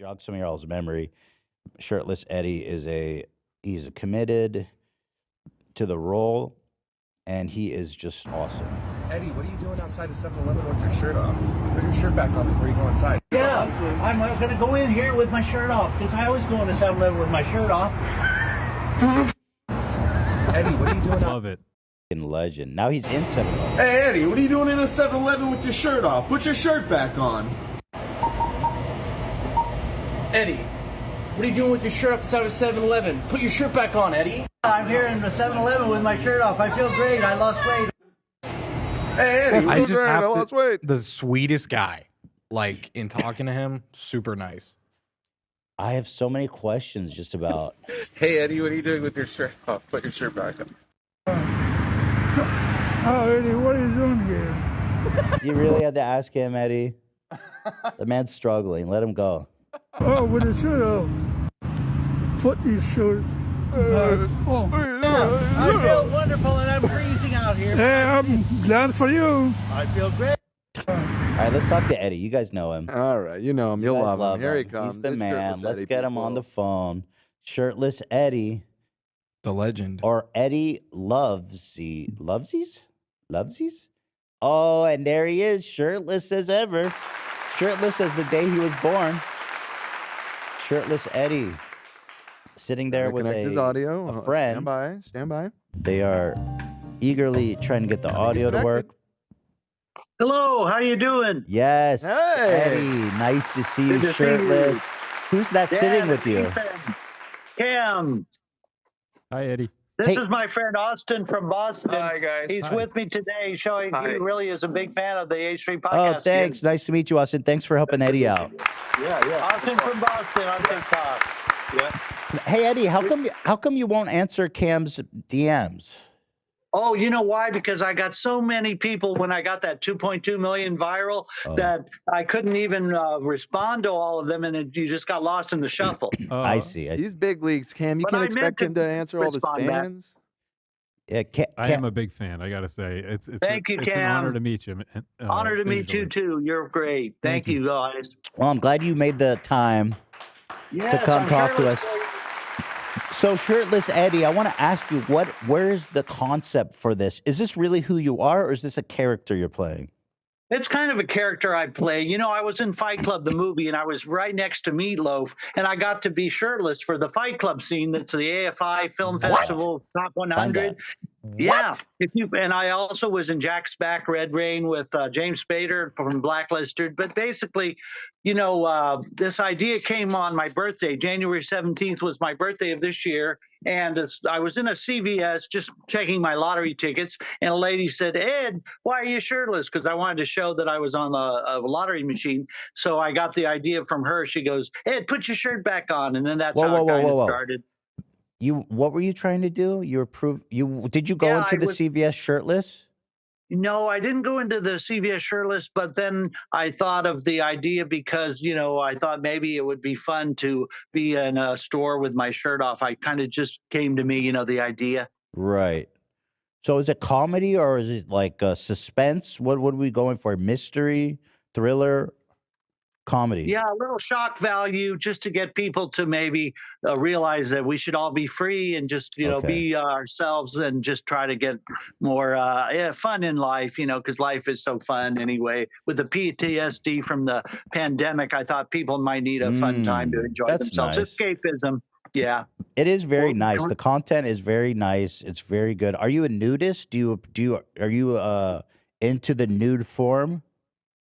jog some of y'all's memory. Shirtless Eddie he's committed to the role, and he is just awesome. Eddie, what are you doing outside of 7-Eleven with your shirt off? Put your shirt back on before you go inside. Yeah, I'm going to go in here with my shirt off because I always go into 7-Eleven with my shirt off. Eddie, what are you doing? Love it. Legend. Now he's in 7-Eleven. Hey, Eddie, what are you doing in a 7-Eleven with your shirt off? Put your shirt back on. Eddie, what are you doing with your shirt outside of 7-Eleven? Put your shirt back on, Eddie. I'm here in the 7-Eleven with my shirt off. I feel great. I lost weight. Hey, Eddie, I what's just right? have I lost to, weight. the sweetest guy. Like, in talking to him, super nice. I have so many questions just about. Hey, Eddie, what are you doing with your shirt off? Put your shirt back on. Oh, Eddie, what are you doing here? You really had to ask him, Eddie. The man's struggling. Let him go. Oh, with the shirt off. Put your shirt back on. I feel wonderful and I'm freezing out here. Hey, I'm glad for you. I feel great. All right, let's talk to Eddie. You guys know him. All right, you know him. You'll You guys love him. Here he comes. He's the It's man. Shirtless Let's Eddie, get him on the people. phone. Shirtless Eddie. The legend. Or Eddie Lovesies? Oh, and there he is, shirtless as ever. Shirtless as the day he was born. Shirtless Eddie. Sitting there with Connect his audio. a friend. Stand by. Stand by. They are eagerly trying to get the audio to work. Hello, how you doing? Yes. Hey. Eddie, nice to see you, Good to see shirtless. you. Who's that sitting with you? Cam. Hi, Eddie. This Hey. is my friend Austin from Boston. Hi, guys. He's Hi. with me today, showing he really is a big fan of the A3 podcast. Oh, thanks. Nice to meet you, Austin. Thanks for helping Eddie out. Austin from Boston on TikTok. Hey, Eddie, how come you won't answer Cam's DMs? Oh, you know why? Because I got so many people when I got that 2.2 million viral that I couldn't even respond to all of them, and you just got lost in the shuffle. I see. He's big leagues, Cam. You But can't I meant expect him to to answer all his respond back. fans. Yeah, I am a big fan. I gotta say, it's Thank you, it's an Cam. honor to meet you. Honor to meet you, visually. too. You're great. Thank you, guys. Well, I'm glad you made the time Yes, to come I'm talk to shirtless. us. So, Shirtless Eddie, I want to ask you, where's the concept for this? Is this really who you are, or is this a character you're playing? It's kind of a character I play. You know, I was in Fight Club, the movie, and I was right next to Meatloaf, and I got to be shirtless for the Fight Club scene. That's the AFI Film Festival Top 100. Yeah, and I also was in Jack's Back, Red Rain with James Spader from Blacklisted. But basically, you know, this idea came on my birthday. January 17th was my birthday of this year, and I was in a CVS just checking my lottery tickets, and a lady said, "Ed, why are you shirtless?" Because I wanted to show that I was on a lottery machine. So I got the idea from her. She goes, "Ed, put your shirt back on," and then that's how it kind of started. What were you trying to do? Did you go into the CVS shirtless? No, I didn't go into the CVS shirtless, but then I thought of the idea because, you know, I thought maybe it would be fun to be in a store with my shirt off. I kind of just came to me, you know, the idea. Right. So is it comedy or is it like suspense? What are we going for? Mystery, thriller, comedy? Yeah, a little shock value just to get people to maybe realize that we should all be free and just, you know, be ourselves and just try to get more fun in life, you know, because life is so fun anyway. With the PTSD from the pandemic, I thought people might need a fun time to enjoy themselves. Nice. Escapism. Yeah. It is very nice. The content is very nice. It's very good. Are you a nudist? Are you into the nude form?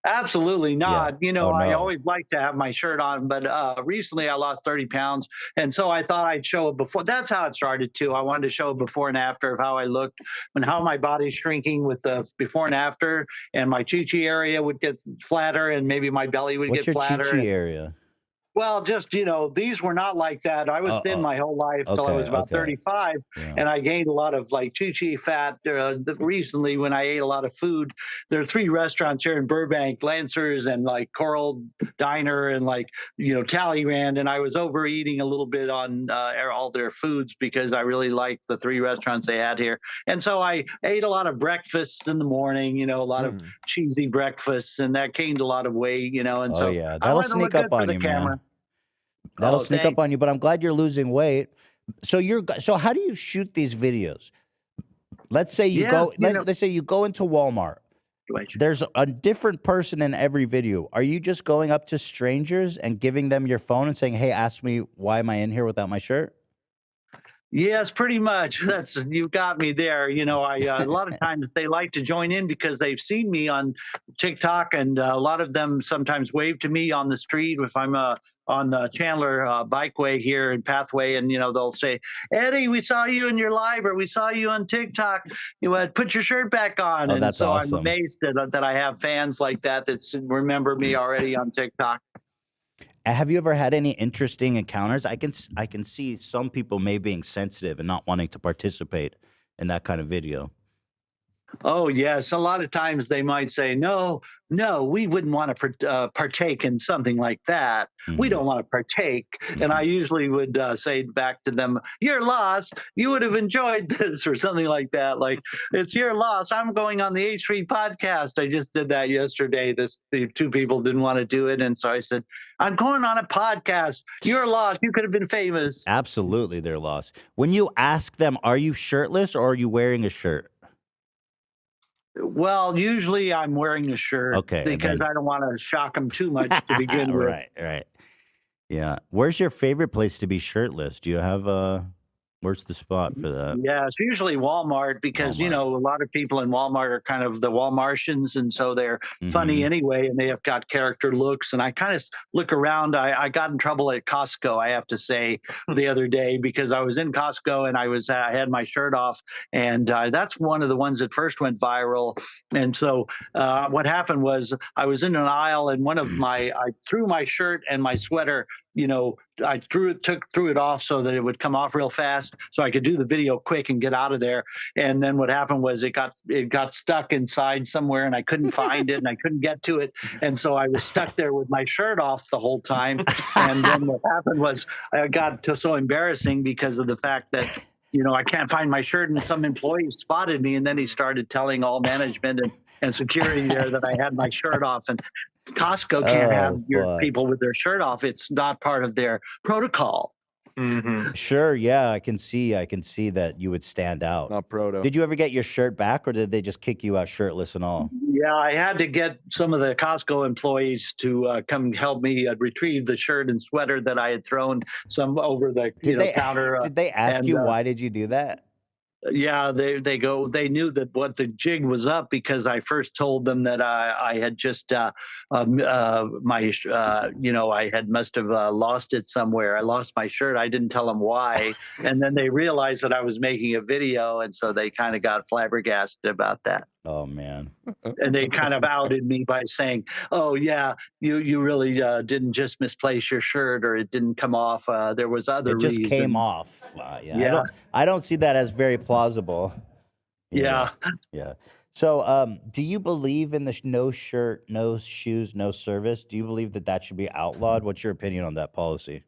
Absolutely not. Yeah. You know, Oh, I no. always like to have my shirt on, but recently I lost 30 pounds. And so I thought I'd show it before. That's how it started too. I wanted to show before and after of how I looked and how my body's shrinking with the before and after, and my chi-chi area would get flatter and maybe my belly would What's get your flatter. chi-chi area? Well, just, you know, these were not like that. I was thin my whole life till I was about 35, and I gained a lot of like chi-chi fat recently when I ate a lot of food. There are 3 restaurants here in Burbank, Lancers and like Coral Diner and like, you know, Talleyrand, and I was overeating a little bit on all their foods because I really liked the 3 restaurants they had here. And so I ate a lot of breakfast in the morning, you know, a lot of cheesy breakfasts, and that gained a lot of weight, you know, and so yeah, I that'll wanted to sneak look up good for on the you, camera. man. That'll Oh, sneak up thanks. on you, but I'm glad you're losing weight. So how do you shoot these videos? Let's say you Yeah, go you know, let's say you go into Walmart. There's a different person in every video. Are you just going up to strangers and giving them your phone and saying, "Hey, ask me why am I in here without my shirt?" Yes, pretty much. That's you got me there. You know, I a lot of times they like to join in because they've seen me on TikTok, and a lot of them sometimes wave to me on the street if I'm on the Chandler Bikeway here in Pathway, and they'll say, "Eddie, we saw you in your live, or we saw you on TikTok. You put your shirt back on." Oh, And that's so I'm awesome. amazed that I have fans like that remember me already on TikTok. Have you ever had any interesting encounters? I can see some people may being sensitive and not wanting to participate in that kind of video. Oh, yes. A lot of times they might say, no, we wouldn't want to partake in something like that. We don't want to partake. And I usually would say back to them, your loss. You would have enjoyed this or something like that. Like, it's your loss. I'm going on the H3 podcast. I just did that yesterday. The two people didn't want to do it. And so I said, I'm going on a podcast. Your loss. You could have been famous. Absolutely, they're lost. When you ask them, are you shirtless or are you wearing a shirt? Well, usually I'm wearing a shirt Okay, because I don't want to shock them too much to begin with. Right. Yeah. Where's your favorite place to be shirtless? Do you have where's the spot for that? Yeah, it's usually Walmart because, a lot of people in Walmart are kind of the Walmartians, and so they're funny anyway, and they have got character looks. And I kind of look around. I got in trouble at Costco, I have to say, the other day because I was in Costco and I had my shirt off, and that's one of the ones that first went viral. And so what happened was I was in an aisle, and I threw my shirt and my sweater. I threw it off so that it would come off real fast, so I could do the video quick and get out of there. And then what happened was it got stuck inside somewhere, and I couldn't find it, and I couldn't get to it, and so I was stuck there with my shirt off the whole time. And then what happened was I got so embarrassing because of the fact that I can't find my shirt, and some employee spotted me, and then he started telling all management and security there that I had my shirt off. And Costco can't have your people with their shirt off. It's not part of their protocol. Sure, yeah, I can see that you would stand out. Not proto. Did you ever get your shirt back, or did they just kick you out shirtless and all? Yeah, I had to get some of the Costco employees to come help me retrieve the shirt and sweater that I had thrown some over the counter. Did they ask you why did you do that? Yeah, they knew that what the jig was up because I first told them that I had just I must have lost it somewhere. I lost my shirt. I didn't tell them why, and then they realized that I was making a video, and so they kind of got flabbergasted about that. Oh man! And they kind of outed me by saying, "Oh yeah, you really didn't just misplace your shirt, or it didn't come off. There was other reasons." It just came off. Yeah. I don't see that as very plausible. Yeah. So, do you believe in the no shirt, no shoes, no service? Do you believe that should be outlawed? What's your opinion on that policy?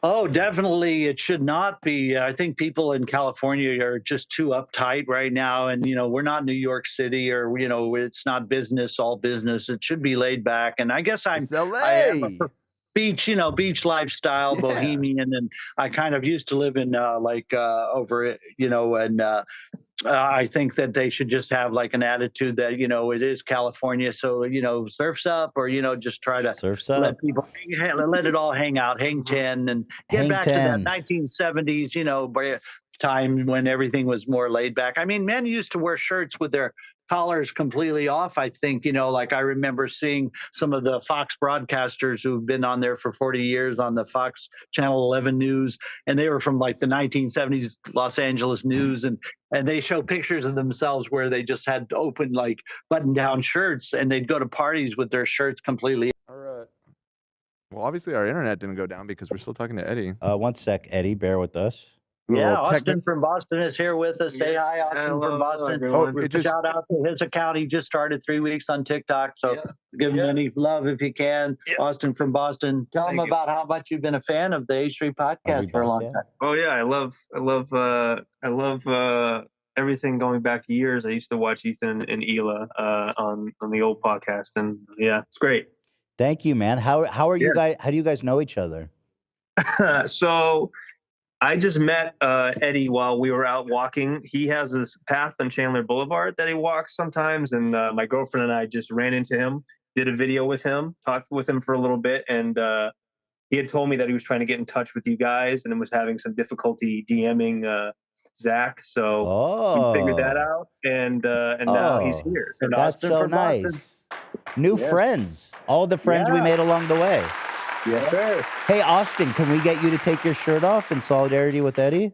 Oh, definitely. It should not be. I think people in California are just too uptight right now. And, we're not New York City or, it's not business, all business. It should be laid back. And I guess I am a beach lifestyle bohemian. And I kind of used to live in over, I think that they should just have like an attitude that, it is California. So, surf's up or, just try to let people, let it all hang out, hang 10 and get back to that 1970s, time when everything was more laid back. I mean, men used to wear shirts with their collars completely off. I think, like I remember seeing some of the Fox broadcasters who've been on there for 40 years on the Fox Channel 11 News, and they were from like the 1970s Los Angeles News, and they show pictures of themselves where they just had open like button-down shirts, and they'd go to parties with their shirts completely. All right. Well, obviously our internet didn't go down because we're still talking to Eddie. 1 sec, Eddie, bear with us. Yeah, Austin from Boston is here with us. Say hi, Austin from Boston. Shout out to his account. He just started 3 weeks on TikTok, so give him any love if you can. Austin from Boston. Tell him about how much you've been a fan of the H3 podcast for a long time. Oh yeah, I love everything going back years. I used to watch Ethan and Hila on the old podcast, and yeah, it's great. Thank you, man. How are you Yeah. guys? How do you guys know each other? So I just met Eddie while we were out walking. He has this path on Chandler Boulevard that he walks sometimes, and my girlfriend and I just ran into him, did a video with him, talked with him for a little bit, and he had told me that he was trying to get in touch with you guys and was having some difficulty DMing Zach. So we figured that out, and now he's Oh, here. So And that's Austin so for Boston. nice. New Yes. friends. All the friends we Yeah. made along the way. Yes, sir. Hey, Austin, can we get you to take your shirt off in solidarity with Eddie?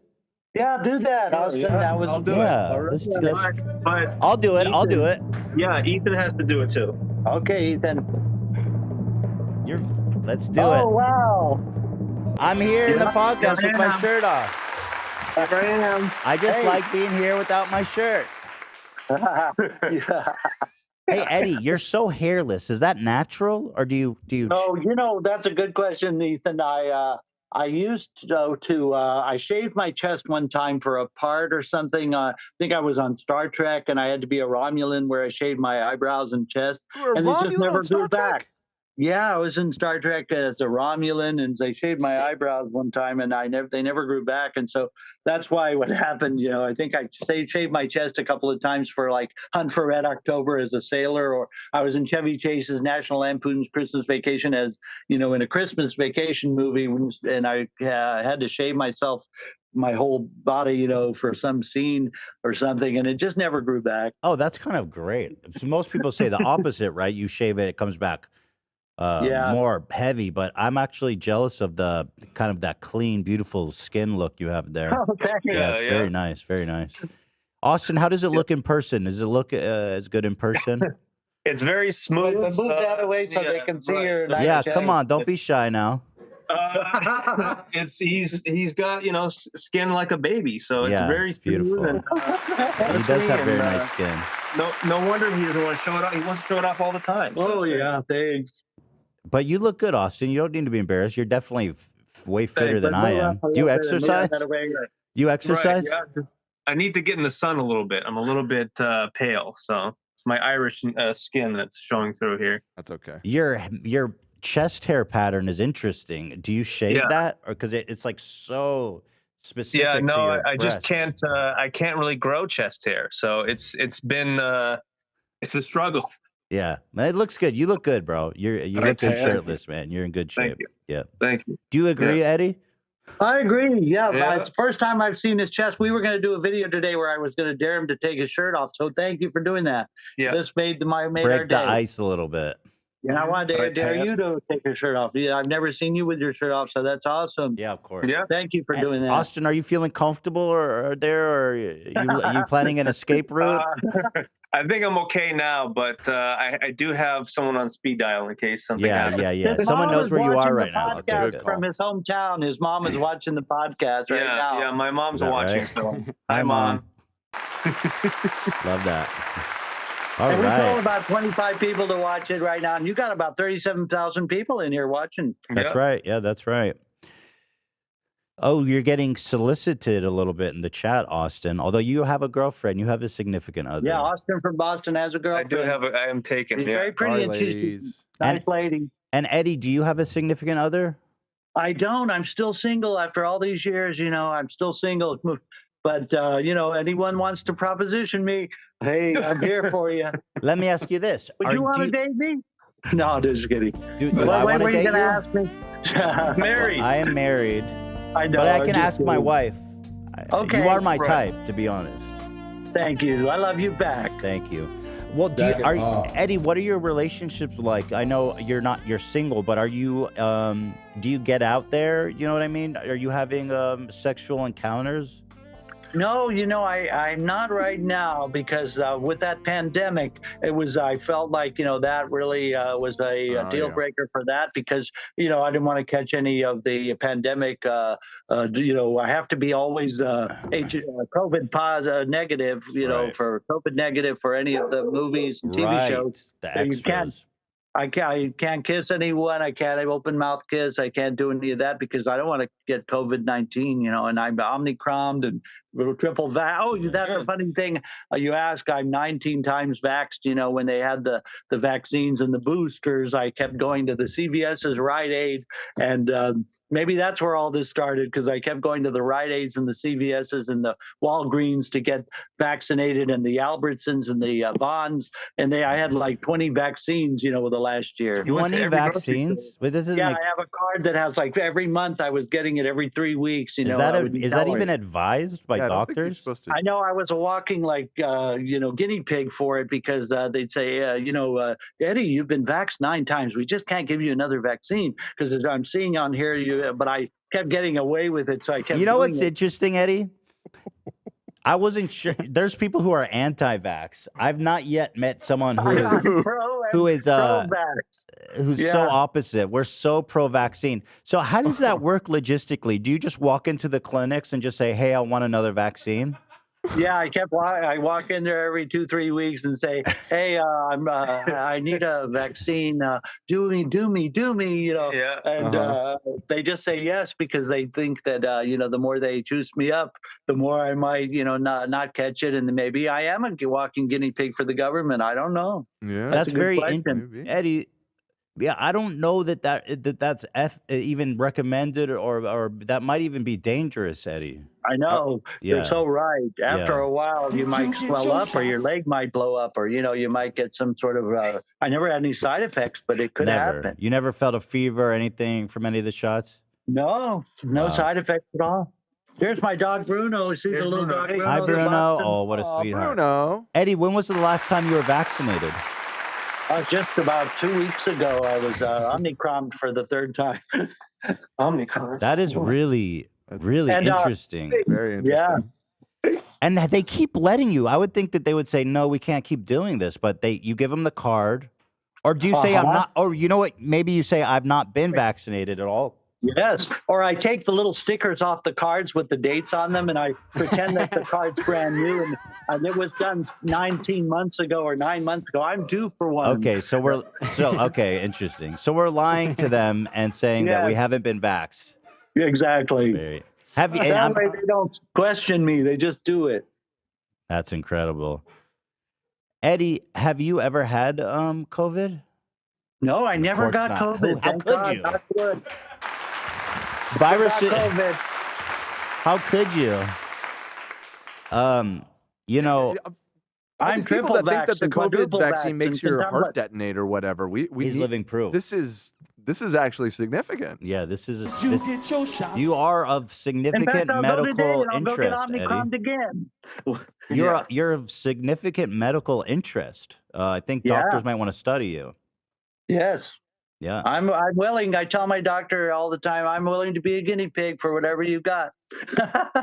Yeah, do that, Austin. yeah, That was I'll do it. Yeah, All right. But I'll do it. I'll do Ethan- it. Yeah, Ethan has to do it too. Okay, Ethan. Let's do Oh, it. wow. I'm here in the Yeah, podcast with my yeah. shirt off. Here I am. I just Hey. like being here without my shirt. Yeah. Hey, Eddie, you're so hairless. Is that natural, or do you? Oh, you know, that's a good question, Ethan. I used to I shaved my chest one time for a part or something. I think I was on Star Trek, and I had to be a Romulan where I shaved my eyebrows and chest, and it just never grew back. Yeah, I was in Star Trek as a Romulan, and they shaved my eyebrows one time, and they never grew back, and so that's why what happened. You know, I think I shaved my chest a couple of times for like Hunt for Red October as a sailor, or I was in Chevy Chase's National Lampoon's Christmas Vacation as in a Christmas vacation movie, and I had to shave myself. My whole body, for some scene or something, and it just never grew back. Oh, that's kind of great. So most people say the opposite, right? You shave it, it comes back more heavy, but I'm actually jealous of the kind of that clean, beautiful skin look you have there. Oh, thank you. Yeah, it's very nice, very nice. Austin, how does it look in person? Does it look as good in person? It's very smooth. Move that away so they can see your nice Yeah, chest. come on, don't be shy now. He's got skin like a baby, so it's Yeah, very it's beautiful. smooth and, He does have very and, nice skin. No wonder he doesn't want to show it off. He wants to show it off all the time. Oh yeah, thanks. But you look good, Austin. You don't need to be embarrassed. You're definitely way fitter than I am. Do you exercise? You exercise? Right, yeah, I need to get in the sun a little bit. I'm a little bit pale, so it's my Irish skin that's showing through here. That's okay. Your chest hair pattern is interesting. Do you shave that, or because it's like so specific? Yeah, to no, your I just breasts? can't. I can't really grow chest hair, so it's been it's a struggle. Yeah, man, it looks good. You look good, bro. You look good Thank shirtless, man. You're in good shape. Thank you. Yeah. Thank you. Do you agree, Eddie? I agree. Yeah, Yeah. it's the first time I've seen his chest. We were going to do a video today where I was going to dare him to take his shirt off. So thank you for doing that. Yeah. This made our Break day. the ice a little bit. And I wanted to Right, dare Ted? you to take your shirt off. Yeah, I've never seen you with your shirt off, so that's awesome. Yeah, of course. Yeah. Thank you for And doing that. Austin, are you feeling comfortable or are you planning an escape route? I think I'm okay now, but I do have someone on speed dial in case something happens. Yeah. His Someone mom knows is where you watching are the right now. Okay, podcast good. from his hometown. His mom is watching the podcast right now. Yeah, my mom's Is that watching, right? so Hi, hi, Mom. Love that. All And we told right. about 25 people to watch it right now, and you got about 37,000 people in here watching. That's right. Yeah, that's right. Oh, you're getting solicited a little bit in the chat, Austin. Although you have a girlfriend, you have a significant other. Yeah, Austin from Boston has a I girlfriend. do have I am taken. She's Yeah. very pretty, and she's a nice lady. And Eddie, do you have a significant other? I don't. I'm still single after all these years. I'm still single. But anyone wants to proposition me, hey, I'm here for you. Let me ask you this: Would you want to date me? No, just kidding. Do I want to were you date gonna you? ask me? Married. I am married, I know. but I I'm can just ask my kidding. wife. Okay, You are my right. type, to be honest. Thank you. I love you back. Thank you. Well, Eddie, what are your relationships like? I know you're single, but are you do you get out there? You know what I mean? Are you having sexual encounters? No, I'm not right now because with that pandemic, I felt like, that really was a deal breaker for that because, I didn't want to catch any of the pandemic. I have to be always COVID positive, negative, for COVID negative for any of the movies and TV shows. The So you extras. I can't kiss anyone. I can't open mouth kiss. I can't do any of that because I don't want to get COVID-19, and I'm omnicromed and triple Oh, that's a funny thing. You ask, I'm 19 times vaxxed. You know, when they had the vaccines and the boosters, I kept going to the CVS's, Rite Aid, and maybe that's where all this started, because I kept going to the Rite Aids and the CVS's and the Walgreens to get vaccinated, and the Albertsons and the Vons, and I had like 20 vaccines, you know, the last year. 20 vaccines? But this Yeah, I have a card that has like every month. I was getting it every 3 weeks. You know, is that even advised by doctors? I know I was walking like guinea pig for it, because they'd say, Eddie, you've been vaxxed 9 times. We just can't give you another vaccine because I'm seeing on here but I kept getting away with it, so I kept. You know what's interesting, Eddie? I wasn't sure. There's people who are anti-vax. I've not yet met someone who's so opposite. We're so pro-vaccine. So how does that work logistically? Do you just walk into the clinics and just say, "Hey, I want another vaccine"? Yeah, I walk in there every 2-3 weeks and say, "Hey, I need a vaccine. Do me, you know." Yeah. And they just say yes, because they think that the more they juice me up, the more I might not catch it, and maybe I am a walking guinea pig for the government. I don't know. Yeah, that's a good question. Eddie. Yeah, I don't know that's even recommended, or that might even be dangerous, Eddie. I know. You're so right. After a while, you might swell up, or your leg might blow up, or you might get some sort of. I never had any side effects, but it could happen. You never felt a fever or anything from any of the shots? No side effects at all. There's my dog Bruno. See the little dog Bruno? Hi, Bruno. Oh, what a sweetheart. Bruno. Eddie, when was the last time you were vaccinated? Just about 2 weeks ago. I was Omicron for the 3rd time. Omicron. That is really interesting. Very interesting. Yeah. And they keep letting you. I would think that they would say, no, we can't keep doing this. But you give them the card. Or do you say, I'm not, or you know what? Maybe you say, I've not been vaccinated at all. Yes. Or I take the little stickers off the cards with the dates on them, and I pretend that the card's brand new, and it was done 19 months ago or 9 months ago. I'm due for one. Okay, okay, interesting. So we're lying to them and saying that we haven't been vaxxed. Exactly. Have you? That way they don't question me. They just do it. That's incredible. Eddie, have you ever had COVID? No, I never got COVID. How could you? Not good. Virus. COVID. How could you? I'm triple people that think that the COVID vaccine vaxxed makes your heart detonate or whatever. He's living proof. This is actually significant. Yeah, you are of significant medical interest, Eddie. You're of significant medical interest. I think doctors might want to study you. Yes. Yeah. I'm willing. I tell my doctor all the time, I'm willing to be a guinea pig for whatever you got.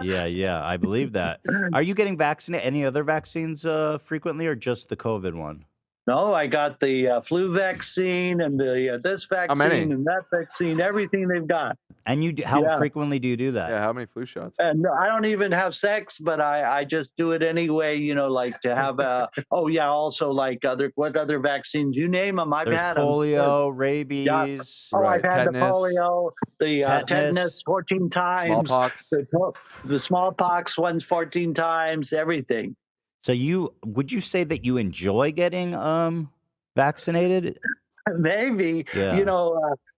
Yeah, I believe that. Are you getting vaccinated? Any other vaccines frequently, or just the COVID one? No, I got the flu vaccine and the this vaccine and that vaccine, everything they've got. And how frequently do you do that? Yeah, how many flu shots? And I don't even have sex, but I just do it anyway, like to have also like what other vaccines, you name them, I've had them. Polio, rabies. Yeah. Oh, I've had tetanus. the polio, the tetanus 14 times. Smallpox. The smallpox ones 14 times, everything. So would you say that you enjoy getting vaccinated? Maybe. Yeah.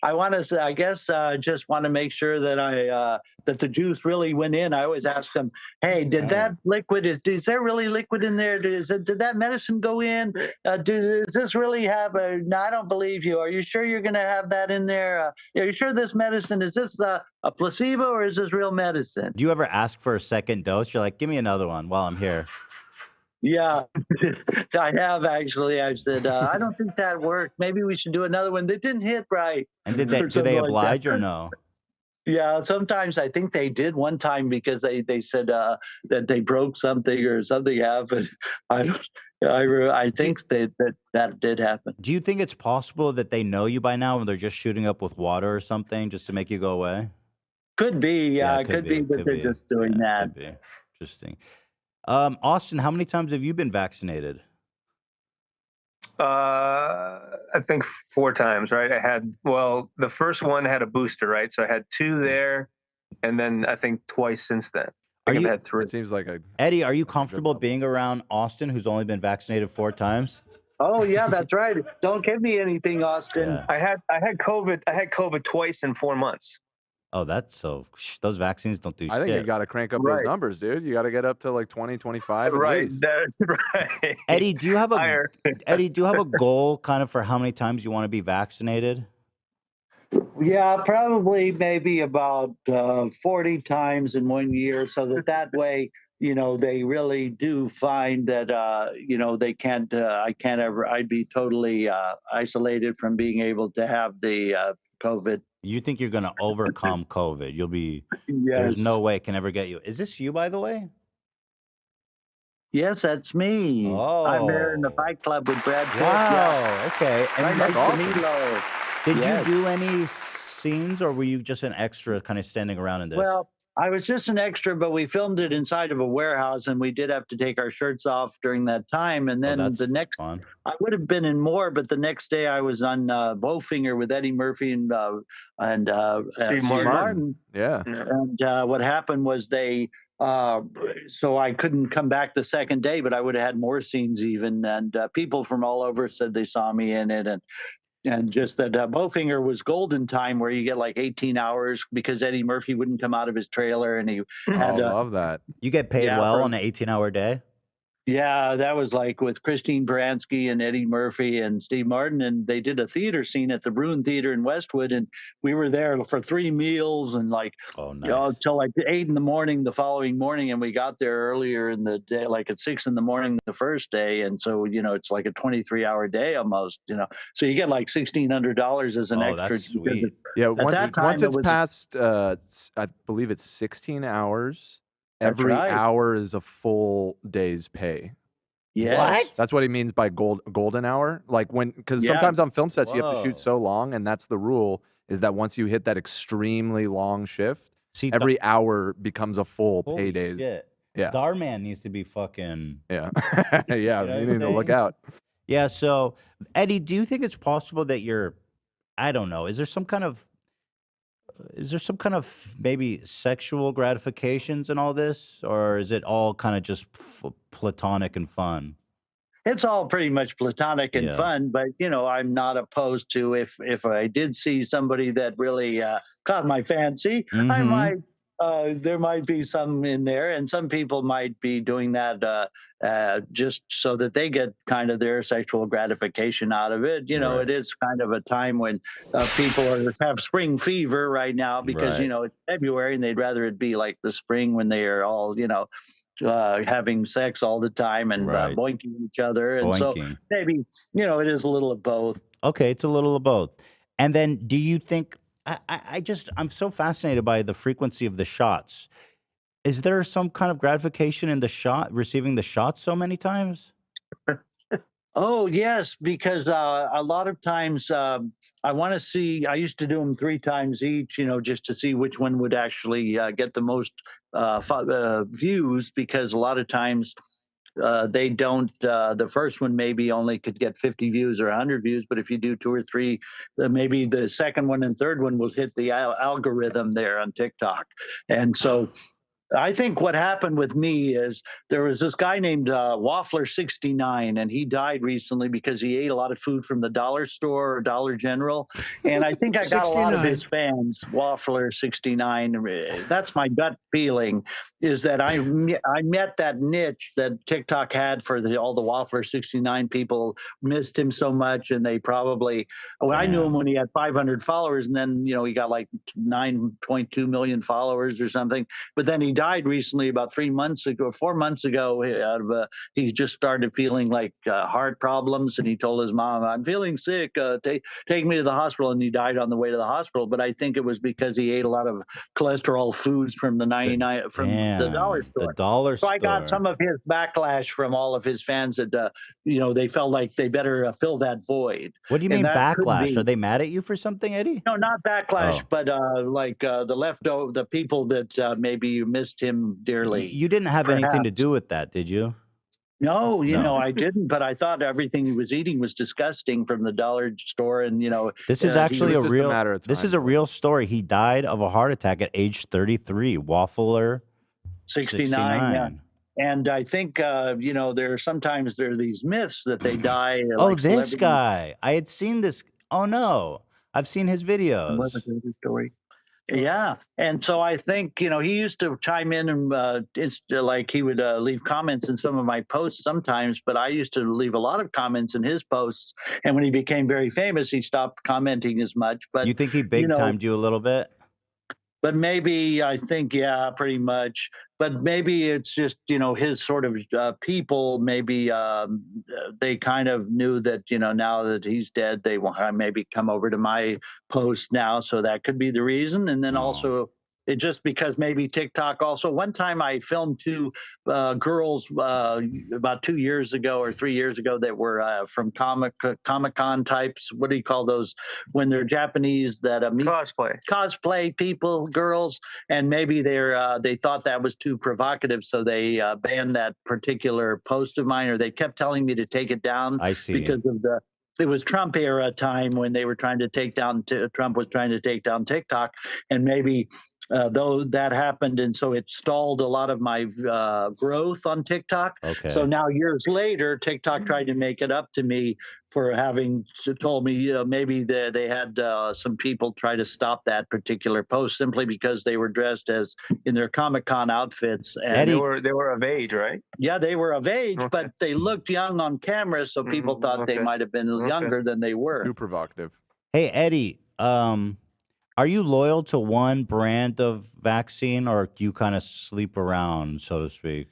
I want to say, I guess, just want to make sure that that the juice really went in. I always ask them, hey, did that liquid, is there really liquid in there? Did that medicine go in? Does this really have no, I don't believe you. Are you sure you're going to have that in there? Are you sure this medicine, is this a placebo or is this real medicine? Do you ever ask for a second dose? You're like, give me another one while I'm here. Yeah, I have actually. I've said, I don't think that worked. Maybe we should do another one. They didn't hit right. And did they oblige or no? Yeah, sometimes I think they did one time because they said that they broke something or something happened. I think that did happen. Do you think it's possible that they know you by now and they're just shooting up with water or something just to make you go away? Could be. Yeah, could be that they're just doing that. Could be. Interesting. Austin, how many times have you been vaccinated? I think 4 times, right? The first one had a booster, right? So I had 2 there, and then I think twice since then. think Are I've you- had 3. It seems like Eddie, are you a good comfortable level. being around Austin, who's only been vaccinated 4 times? Oh yeah, that's right. Don't give me anything, Austin. Yeah. I had COVID. I had COVID twice in 4 months. Oh, that's so. Those vaccines don't do I think you shit. got to crank up those Right. numbers, dude. You got to get up to like 20, 25 at Right. least. That's right. Eddie, do you have a Higher. Eddie? Do you have a goal, kind of, for how many times you want to be vaccinated? Yeah, probably maybe about 40 times in 1 year, so that way, they really do find that, they can't, I can't ever, I'd be totally isolated from being able to have the COVID. You think you're gonna overcome COVID? You'll be. There's Yes. no way it can ever get you. Is this you, by the way? Yes, that's me. I'm there in the Oh. Fight Club with Brad Pitt. Wow. Yeah. Okay. Right And next awesome. to Meatloaf. did Yes. you do any scenes, or were you just an extra, kind of standing around in this? Well, I was just an extra, but we filmed it inside of a warehouse, and we did have to take our shirts off during that time. And oh, then that's the next, fun. I would have been in more, but the next day I was on Bowfinger with Eddie Murphy and Steve Steve Martin. Martin. Yeah. And what happened was so I couldn't come back the second day, but I would have had more scenes even. And people from all over said they saw me in it, and just that Bowfinger was golden time, where you get like 18 hours because Eddie Murphy wouldn't come out of his trailer, and he Oh, had love that. You get paid yeah, well for- on an 18-hour day. yeah, that was like with Christine Baranski and Eddie Murphy and Steve Martin, and they did a theater scene at the Bruin Theater in Westwood, and we were there for 3 meals and like Oh, nice. till like 8 in the morning the following morning, and we got there earlier in the day, like at 6 in the morning the first day, and so it's like a 23-hour day almost, so you get like $1,600 as an Oh, extra. that's sweet. Yeah. At Once, that time, once it it's was- past, I believe it's 16 hours. That's Every right. hour is a full day's pay. Yes. What? That's what he means by golden hour. Like because Yeah. sometimes on film sets you have to Whoa. shoot so long, and that's the rule. Is that once you hit that extremely long shift, See, every hour becomes a full holy paydays. shit. Yeah. Starman needs to be fucking. Yeah. Yeah. what You I'm need to look saying? out. Yeah. So, Eddie, do you think it's possible that you're, I don't know, is there some kind of maybe sexual gratifications in all this, or is it all kind of just platonic and fun? It's all pretty much platonic and Yeah. fun, but I'm not opposed to if I did see somebody that really caught my fancy, I Mhm. might there might be some in there, and some people might be doing that just so that they get kind of their sexual gratification out of it. Right. It is kind of a time when people have spring fever right now because Right. it's February, and they'd rather it be like the spring when they are all having sex all the time and Right. boinking each other, and so Boinking. maybe it is a little of both. Okay, it's a little of both. And then, do you think? I'm so fascinated by the frequency of the shots. Is there some kind of gratification in receiving the shots so many times? Oh yes, because a lot of times I want to see. I used to do them 3 times each, just to see which one would actually get the most views. Because a lot of times they don't. The first one maybe only could get 50 views or 100 views, but if you do 2 or 3, maybe the second one and third one will hit the algorithm there on TikTok, and so. I think what happened with me is there was this guy named Waffler69, and he died recently because he ate a lot of food from the dollar store or Dollar General. And I think I got a lot of his fans, Waffler69. That's my gut feeling, is that I met that niche that TikTok had for all the Waffler69 people. Missed him so much, and they probably, I knew him when he had 500 followers, and then he got like 9.2 million followers or something. But then he died recently, about 4 months ago. He just started feeling like heart problems, and he told his mom, "I'm feeling sick. Take me to the hospital." And he died on the way to the hospital. But I think it was because he ate a lot of cholesterol foods from the the dollar store. The dollar So store. I got some of his backlash from all of his fans that they felt like they better fill that void. What do you And mean that could backlash? be- Are they mad at you for something, Eddie? No, not backlash, Oh. but the people that maybe you missed him dearly. You didn't have anything to perhaps. do with that, did you? No, No. I didn't, but I thought everything he was eating was disgusting from the dollar store, and This is he actually was a just a real. matter of This time, is a though. real story. He died of a heart attack at age 33. Waffler 69. Yeah. And I think sometimes there are these myths that they die. Oh, like this celebrities. guy. I had seen this. Oh no, I've seen his videos. What was the story? Yeah, and so I think he used to chime in and it's like he would leave comments in some of my posts sometimes, but I used to leave a lot of comments in his posts. And when he became very famous, he stopped commenting as much. But You think he big timed you a little bit? But maybe I think, yeah, pretty much. But maybe it's just, his sort of people, maybe they kind of knew that, now that he's dead, they will maybe come over to my post now. So that could be the reason. And then also, it just because maybe TikTok also, one time I filmed two girls about 2 years ago or 3 years ago that were from Comic-Con types. What do you call those when they're Japanese that cosplay people, girls, and maybe they thought that was too provocative, so they banned that particular post of mine, or they kept telling me to take it down. I see. Because of it was Trump era time when they were trying to take down Trump was trying to take down TikTok, and maybe though that happened, and so it stalled a lot of my growth on TikTok. Okay. So now years later, TikTok tried to make it up to me for having told me, maybe they had some people try to stop that particular post simply because they were dressed as in their Comic-Con outfits. And they were of age, right? Yeah, they were of age, but they looked young on camera, so people thought they might have been younger than they were. Too provocative. Hey, Eddie, are you loyal to one brand of vaccine, or do you kind of sleep around, so to speak?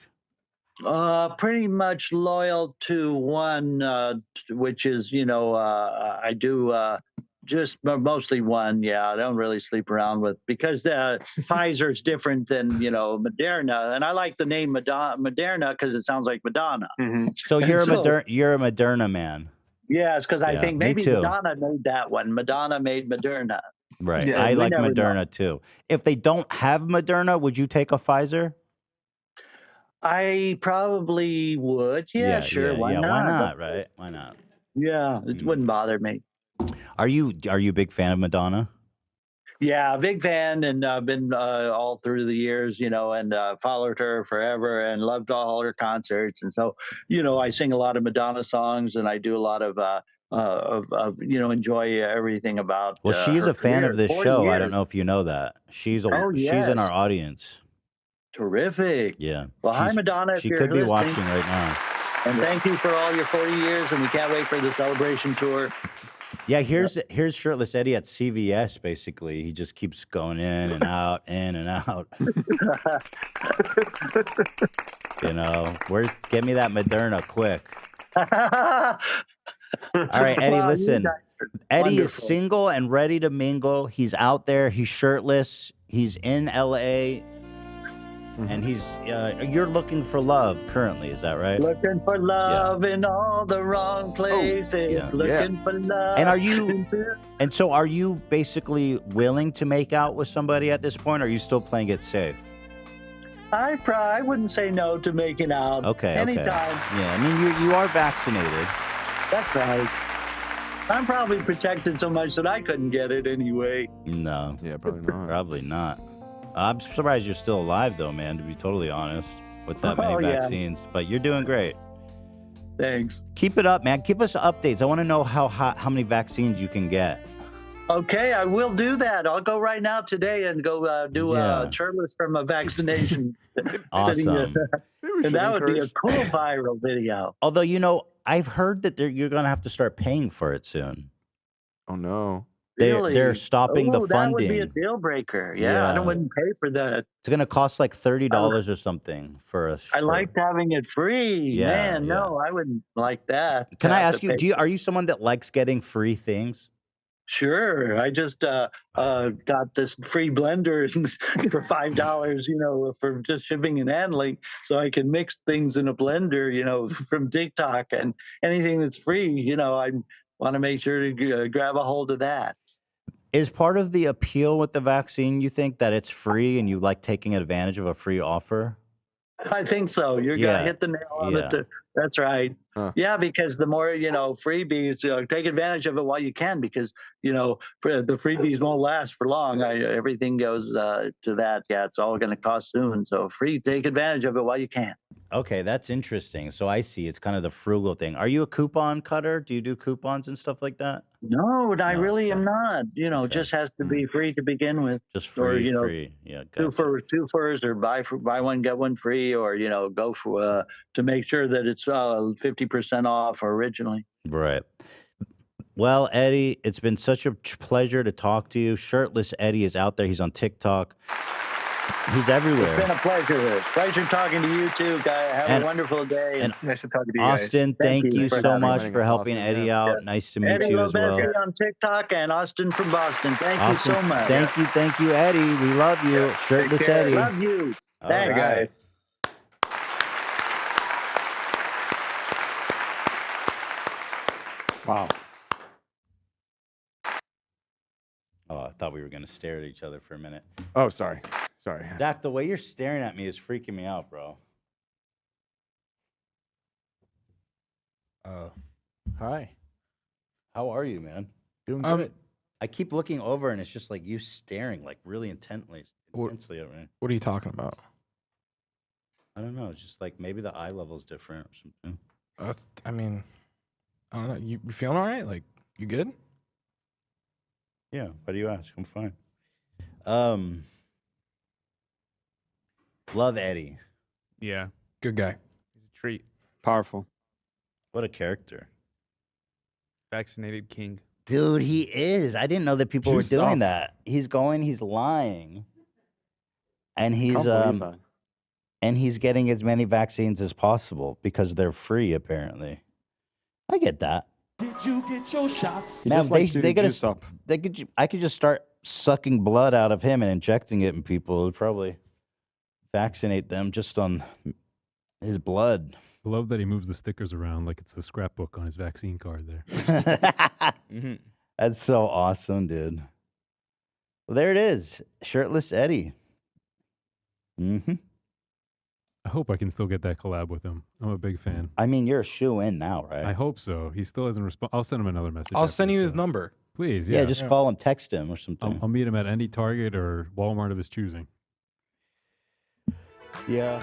Pretty much loyal to one, which is, I do just mostly one. Yeah, I don't really sleep around with, because Pfizer's different than, Moderna. And I like the name Moderna because it sounds like Madonna. So you're you're a Moderna man. Yes, because I think maybe too. Madonna made that one. Madonna made Moderna. Right. Yeah, I like never Moderna too. If they don't have Moderna, would you take a Pfizer? I probably would. Yeah, sure. Why not? Why not? Right? Why not? Yeah, it wouldn't bother me. Are you a big fan of Madonna? Yeah, big fan, and I've been all through the years, and followed her forever and loved all her concerts. And so, I sing a lot of Madonna songs, and I do a lot of enjoy everything about. Well, she's her a fan career. of this 40 show. I years. don't know if you know that. She's in yes. our audience. Terrific. Yeah. Well, hi, Madonna. if She you're could be listening. watching right now. And thank you for all your 40 years, and we can't wait for the celebration tour. Yeah, here's Shirtless Eddie at CVS. Basically, he just keeps going in and out, in and out. Get me that Moderna quick. All right, Eddie, Wow, listen. you guys are Eddie is wonderful. single and ready to mingle. He's out there. He's shirtless. He's in LA. And you're looking for love currently, is that right? Looking for love in all the wrong places. Looking for love. And so are you basically willing to make out with somebody at this point, or are you still playing it safe? I wouldn't say no to making out. Okay. Anytime. Yeah, I mean, you are vaccinated. That's right. I'm probably protected so much that I couldn't get it anyway. No. Yeah, probably not. Probably not. I'm surprised you're still alive, though, man, to be totally honest, with that many vaccines. But you're doing great. Thanks. Keep it up, man. Give us updates. I want to know how many vaccines you can get. Okay, I will do that. I'll go right now today and go do Shirtless from a vaccination. Awesome. And that would be a cool viral video. Although, I've heard that you're going to have to start paying for it soon. Oh, no. They're stopping the funding. That would be a deal breaker. Yeah, I wouldn't pay for that. It's going to cost like $30 or something for us. I liked having it free. Yeah, Man, no, I wouldn't like that. Can I ask you, are you someone that likes getting free things? Sure. I just got this free blender for $5, for just shipping and handling, so I can mix things in a blender, from TikTok, and anything that's free, I want to make sure to grab a hold of that. Is part of the appeal with the vaccine, you think, that it's free and you like taking advantage of a free offer? I think so. You're gonna hit the nail on it That's right. Huh. Yeah, because the more, freebies, take advantage of it while you can, because, for the freebies won't last for long. Everything goes to that. Yeah, it's all going to cost soon. So take advantage of it while you can. Okay, that's interesting. So I see it's kind of the frugal thing. Are you a coupon cutter? Do you do coupons and stuff like that? No, I No, really okay. am not. Okay. Just has to be free to begin with. Just Or, free. Yeah, two gotcha. for furs, or buy one get one free, or go for to make sure that it's 50% off originally. Right. Well, Eddie, it's been such a pleasure to talk to you. Shirtless Eddie is out there. He's on TikTok. He's everywhere. It's been a pleasure. Pleasure talking to you too, guy. Have a wonderful day. And nice to talk to you Austin, guys. thank you for so having much me. for helping Austin, Eddie yeah. out. Nice to meet Eddie you as well. Lobezzi on TikTok, and Austin from Boston. Thank you Awesome. so much. Thank you, Eddie. We love you. Shirtless care. Eddie. Love you. All Thanks. right. Wow. Oh, I thought we were gonna stare at each other for a minute. Oh, sorry. Sorry. Dak, the way you're staring at me is freaking me out, bro. Hi. How are you, man? Doing good. I keep looking over and it's just like you staring like really intently at me. What are you talking about? I don't know. It's just like maybe the eye level's different or something. I mean, I don't know. You feeling all right? Like, you good? Yeah. Why do you ask? I'm fine. Love Eddie. Yeah. Good guy. He's a treat. Powerful. What a character. Vaccinated king. Dude, he is. I didn't know that people were Juiced doing up. that. He's lying. And Can't he's believe that. and he's getting as many vaccines as possible because they're free apparently. I get that. Did you get your shots? He Now just likes to juice up. I could just start sucking blood out of him and injecting it in people. It would probably vaccinate them just on his blood. I love that he moves the stickers around like it's a scrapbook on his vaccine card there. Mm-hmm. That's so awesome, dude. Well, there it is. Shirtless Eddie. Mm-hmm. I hope I can still get that collab with him. I'm a big fan. I mean, you're a shoe-in now, right? I hope so. He still hasn't responded. I'll send him another message. I'll after send the you his show. number. Please, Yeah, yeah. just call him, text him or something. I'll meet him at any Target or Walmart of his choosing. Yeah.